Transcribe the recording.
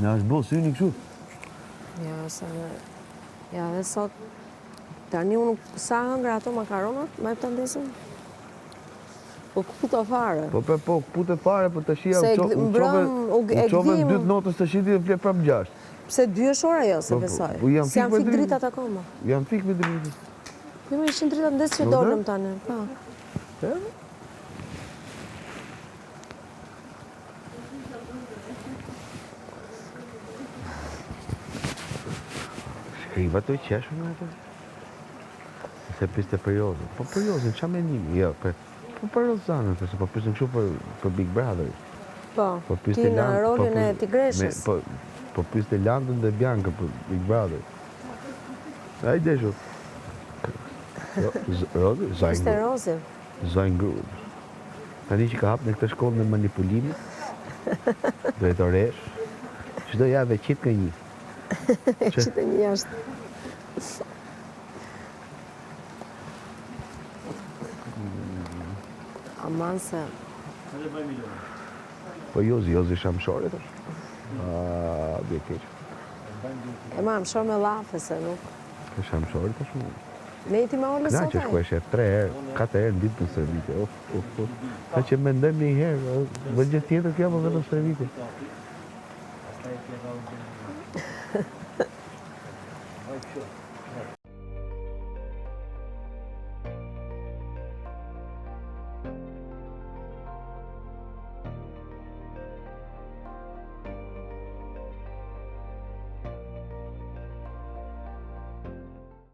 Na është bo, syni kështu. Ja, ja, dhe sot, tani unë sa hëngra ato makaronat, ma e të ndesën? Po kuto fare. Po, pute fare, po të shia Se u qove në 2 notës të shiti dhe fle prap 6. Pse 2 ora jo, se besoj. Se janë fik dritat akoma. Janë fik me dritat. Jo, me ishin dritat ndesë që dolëm tani, pa. Shkriva të i qeshën me ato? Se piste për Jozën. Po për Jozën, qa me njimi? Jo, po për Rozanën, se po piste në kështu për Big Brother. Po, ti në rolin e Tigreshës. Po piste Landën dhe Bianca për Big Brother. A i deshu. Rozi? Piste Rozi. Zajnë grudë. Tani që ka hapë në këtë shkollë në manipulimit, drejtoresh, çdo javë qitë ka një. Qitë një jashtë. Aman se... Po Jozi shamshore tash. Bje keqë. E ma më shorë me lafe se nuk. Ke shamshore tash mu. Ne ti ma orë sot që shkueshe 3 herë, 4 herë në ditë në servite. Sa që me ndëm një herë, vëgjë tjetër kjo më vetëm servite.